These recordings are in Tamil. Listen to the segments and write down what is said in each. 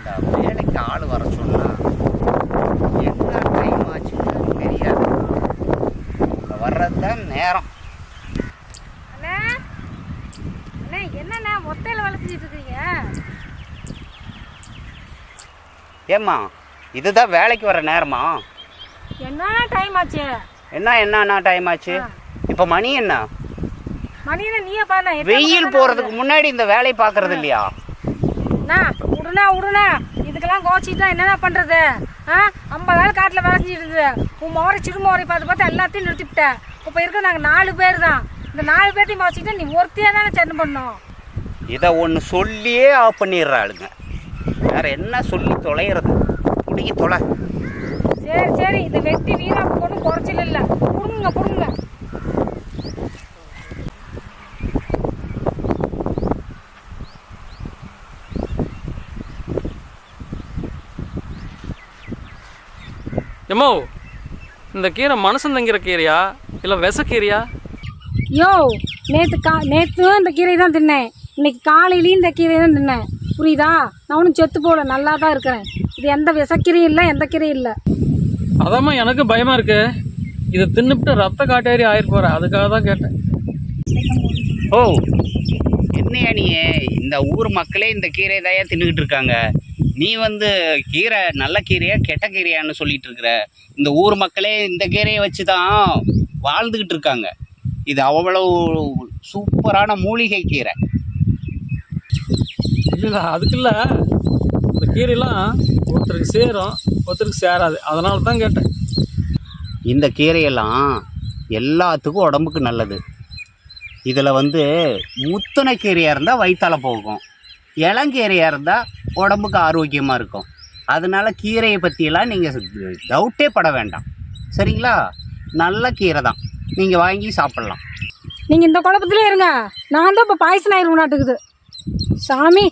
இந்த வேலைக்கு ஆள் வர சொன்னா என்ன டைம் ஆச்சுன்னு தெரியாது. வர்றது தான் நேரம். அண்ணா அண்ணா என்னண்ணா மொத்தையில் வளர்த்துட்டு இருக்கீங்க? ஏம்மா இதுதான் வேலைக்கு வர நேரமா? என்னண்ணா டைம் ஆச்சு? என்ன டைம் ஆச்சு? இப்போ மணி என்ன? மணி என்ன நீயே பாருண்ணா. வெயில் போகிறதுக்கு முன்னாடி இந்த வேலையை பார்க்கறது இல்லையா? விடுனா இதுக்கெல்லாம் கோச்சிட்டா என்னென்ன பண்ணுறது? 50 நாள் காட்டில் வேலை செஞ்சுட்டு இருந்தது. உன் முறை சிறுமுறை பார்த்து எல்லாத்தையும் நிறுத்திவிட்டேன். இப்போ இருக்க நாங்கள் 4 பேர் தான். இந்த 4 பேர்த்தையும் வச்சுக்கிட்டு நீ ஒருத்தையாக தானே சென்ன பண்ணோம். இதை ஒன்று சொல்லியே ஆஃப் பண்ணிடுறாளுங்க. வேற என்ன சொல்லி தொலைகிறது? பிடிக்கி தொலை. சரி இந்த வெட்டி வீராப்பு கொண்டு குறைச்சல் இல்லை. புடுங்க. எம்மோ, இந்த கீரை மனுஷன் தங்கிற கீரையா இல்லை விசக்கீரையா? யோ, நேற்று இந்த கீரை தான் தின்னேன். இன்னைக்கு காலையிலையும் இந்த கீரை தான் தின்னேன். புரியுதா? நான் ஒன்றும் செத்து போல, நல்லா தான் இருக்கிறேன். இது எந்த விசக்கீரையும் இல்லை, எந்த கீரையும் இல்லை. அதாம்மா எனக்கு பயமாக இருக்கு. இதை தின்னுபிட்டு ரத்த காட்டேறி ஆயிருப்போற, அதுக்காக தான் கேட்டேன். ஓ, என்னையா நீ இந்த ஊர் மக்களே இந்த கீரை தாயா தின்னுக்கிட்டு இருக்காங்க. நீ கீரை நல்ல கீரையா கெட்ட கீரையான்னு சொல்லிட்டு இருக்கிற. இந்த ஊர் மக்களே இந்த கீரையை வச்சு தான் வாழ்ந்துக்கிட்டு இருக்காங்க. இது அவ்வளவு சூப்பரான மூலிகை கீரை. இல்லை அதுக்கு இல்லை, இந்த கீரையெல்லாம் ஒருத்தருக்கு சேரும் ஒருத்தருக்கு சேராது, அதனால தான் கேட்டேன். இந்த கீரையெல்லாம் எல்லாத்துக்கும் உடம்புக்கு நல்லது. இதில் முத்தின கீரையாக இருந்தால் வயிற்றால போகும், இளங்கீரையாக இருந்தால் உடம்புக்கு ஆரோக்கியமாக இருக்கும். அதனால கீரையை பற்றியெல்லாம் நீங்கள் டவுட்டே பட வேண்டாம். சரிங்களா? நல்ல கீரை தான், நீங்கள் வாங்கி சாப்பிட்லாம். நீங்கள் இந்த குழப்பத்திலே இருங்க. நான் தான் இப்போ பாய்சன் ஆயிரும் நாட்டுக்குது. சாமி,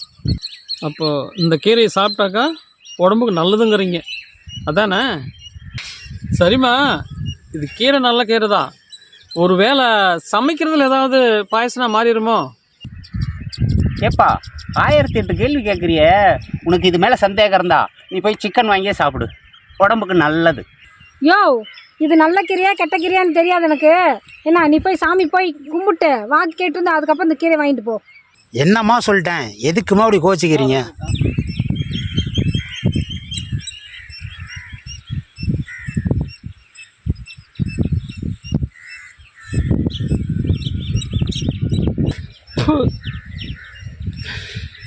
அப்போது இந்த கீரையை சாப்பிட்டாக்கா உடம்புக்கு நல்லதுங்கிறீங்க, அதானே? சரிம்மா, இது கீரை நல்ல கீரை தான். ஒரு வேளை சமைக்கிறதுல ஏதாவது பாயசனாக மாறிடுமோ? ஏப்பா 1008 கேள்வி கேட்குறிய. உனக்கு இது மேலே சந்தேகம் இருந்தா நீ போய் சிக்கன் வாங்கியே சாப்பிடு, உடம்புக்கு நல்லது. யோ, இது நல்ல கீரையா கெட்ட கீரையான்னு தெரியாது எனக்கு. என்ன, நீ போய் சாமி போய் கும்பிட்டு வாக்கு கேட்டுருந்து அதுக்கப்புறம் இந்த கீரை வாங்கிட்டு போ. என்னம்மா சொல்லிட்டேன், எதுக்குமா அப்படி கோச்சிக்கிறீங்க?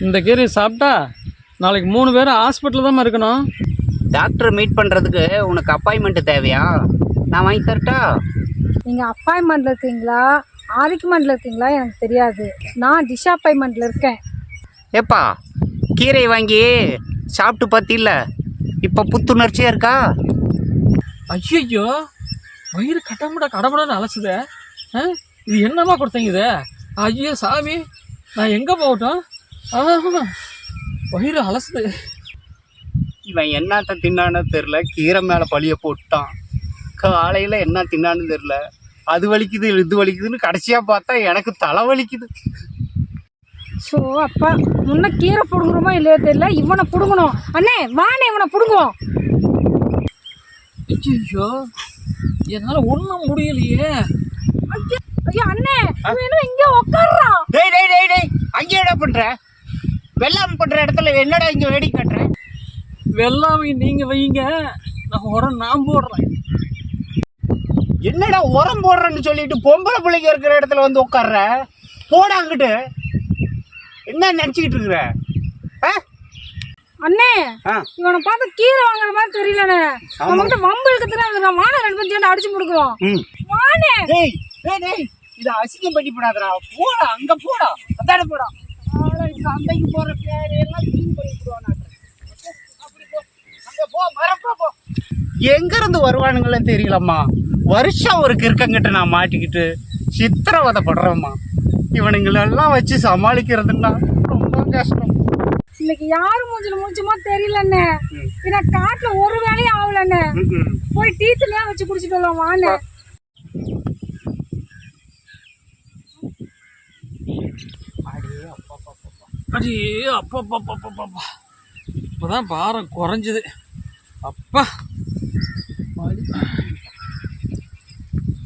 இந்த கீரையை சாப்பிட்டா நாளைக்கு 3 பேரும் ஹாஸ்பிட்டலில் தான் இருக்கணும். டாக்டர் மீட் பண்ணுறதுக்கு உனக்கு அப்பாயின்மெண்ட்டு தேவையா? நான் வாங்கி தரட்டா? நீங்கள் அப்பாயின்மெண்ட்டில் இருக்கீங்களா ஆரிக்குமெண்ட்டில் இருக்கீங்களா எனக்கு தெரியாது. நான் டிஸப்பாயின்மெண்ட்டில் இருக்கேன். ஏப்பா, கீரை வாங்கி சாப்பிட்டு பார்த்தில்ல, இப்போ புத்துணர்ச்சியாக இருக்கா? ஐயோ, வயிறு கடமுடான்னு அலசுதே. இது என்னம்மா கொடுத்தீங்க இது? ஐயோ சாமி, நான் எங்கே போகட்டும்? வயிறு அலசுது. இவன் என்னத்த தின்னான்னு தெரில, கீரை மேலே பழிய போட்டான். காலையில் என்ன தின்னான்னு தெரில, அது வலிக்குது இது வலிக்குதுன்னு கடைசியாக பார்த்தா எனக்கு தலை வலிக்குது. ஸோ அப்பா, முன்ன கீரை பிடுங்குறோமோ இல்லையோ தெரியல, இவனை பிடுங்கணும். அண்ணே வானே, இவனை பிடுங்குவோம். ஐயோ, என்னால் ஒன்றும் முடியலையே. ஐயோ அண்ணே, இவன் இங்கே உட்கார்றான். டேய் அங்கே என்ன பண்ணுற? வெள்ளாமை பண்ணுற இடத்துல என்னடா இங்கே வேடிக்கை காட்டுறேன்? வெள்ளாமை நீங்கள் வைங்க, நான் உரம் நான் போடுறேன். என்னடா உரம் போடுறேன்னு சொல்லிட்டு பொம்பளை பிள்ளைங்க இருக்கிற இடத்துல உட்கார்ற? போட அங்கிட்டு. என்ன நினச்சிக்கிட்டு இருக்கிற? அண்ணே, இவனை பார்த்து கீரை வாங்குற மாதிரி தெரியலண்ணே. நம்மகிட்ட வம்பு இருக்கிறதுக்கு வானை 2 பேரும் சேர்ந்து அடிச்சு முடுக்குறோம். வானே, இதை அசிங்கம் பண்ணி போடாதடா. போடா, அங்க போடா, அதான போடா. சந்தைக்கு போற பேரையெல்லாம் கிளீன் பண்ணி போடுவான். அப்படி போ, அங்க போ, மரப்பா போ. எங்க இருந்து வருவானுங்களேன்னு தெரியலம்மா. வருஷம் ஒரு கிறுக்கங்கிட்ட நான் மாட்டிக்கிட்டு சித்திரவதைப்படுறேம்மா. இவனுங்களெல்லாம் வச்சு சமாளிக்கிறதுன்னா ரொம்ப கஷ்டம். இன்னைக்கு யாரு மூஞ்சில முடிச்சுமோ தெரியலண்ணே. ஏன்னா காட்டுல ஒரு வேலையும் ஆகலண்ணே. போய் டீச்சர்லயா வச்சு குடிச்சிட்டு வரலாம் வாண்ணே. அடே அப்பா இப்போதான் பாரம் குறைஞ்சிது. அப்பா